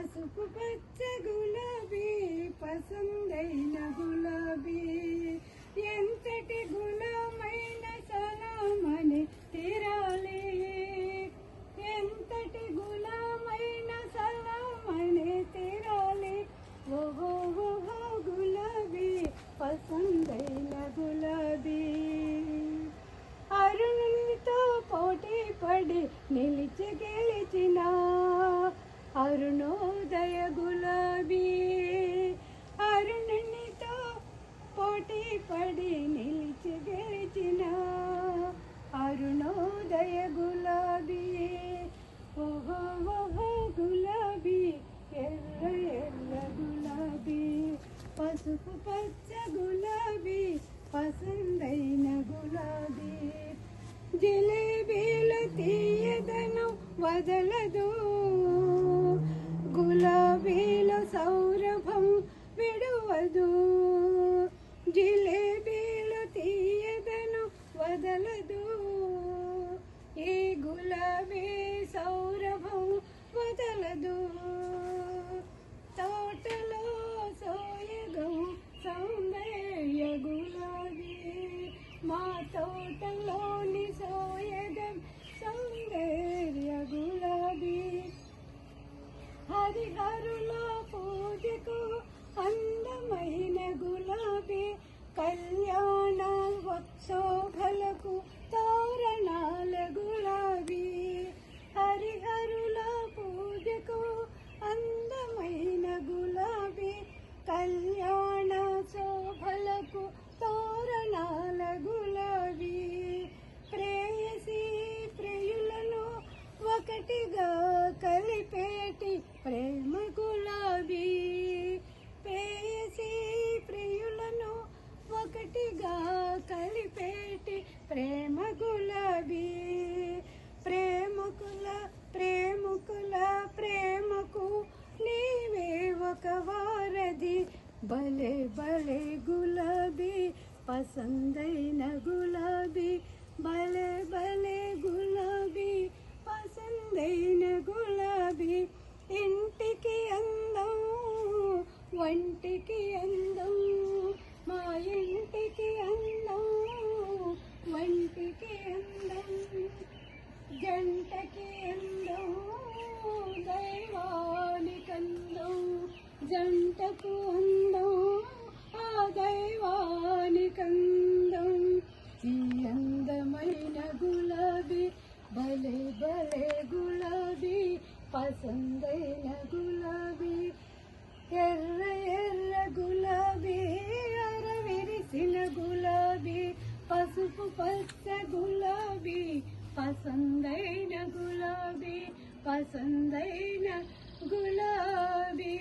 పసుపు పచ్చ గులాబీ పసందైన గులాబీ ఎంతటి గులామైన సలామని తీరాలి ఎంతటి గులామైన సలామని తీరాలి ఓహో ఓహో గులాబీ పసందైన గులాబీ అరుణునితో పోటీ పడి నిలిచి గెలిచిన అరుణోదయ గులాబీ అరుణునితో పోటీ పడి నిలిచి గెలిచిన అరుణోదయ గులాబీ ఓహో ఓహో గులాబీ ఎర్ర ఎర్ర గులాబీ పసుపు పచ్చ గులాబీ పసందైన గులాబీ జిలేబీలు తీయదను వదలదు గులాబీల సౌరభం విడువదు జిలేబీలు తీయదను వదలదు ఈ గులాబీ సౌరభం వదలదు తోటలో సోయగం సౌందర్య గులాబీ మా తోటలోని సోయగం సౌందర్య గులాబీ హరిహరుల పూజకు అందమైన గులాబీ కళ్యాణ శోభలకు తోరణాల గులాబీ హరిహరుల పూజకు అందమైన గులాబీ కళ్యాణ శోభలకు తోరణాల గులాబీ ప్రేయసి ప్రియులను ఒకటిగా కలిపేటి ప్రేమ గులాబీ ప్రేయసి ప్రియులను ఒకటిగా కలిపేటి ప్రేమ గులాబీ ప్రేమకుల ప్రేమకుల ప్రేమకు నీవే ఒక వారధి భలే భలే గులాబీ పసందైన గులాబీ భలే భలే గులాబీ పసందైన గులాబీ ఇంటికి అందం వంటికి అందం మా ఇంటికి అందం వంటికి అందం జంటకి అందం దైవానికి అందం జంటకు అందం ఆ దైవానికి అందం ఈ అందమైన గులాబీ భలే భలే గులాబీ పసందైన గులాబీ ఎర్ర ఎర్ర గులాబీ అరవిరిసిన గులాబీ పసుపు పచ్చ గులాబీ పసందైన గులాబీ పసందైన గులాబీ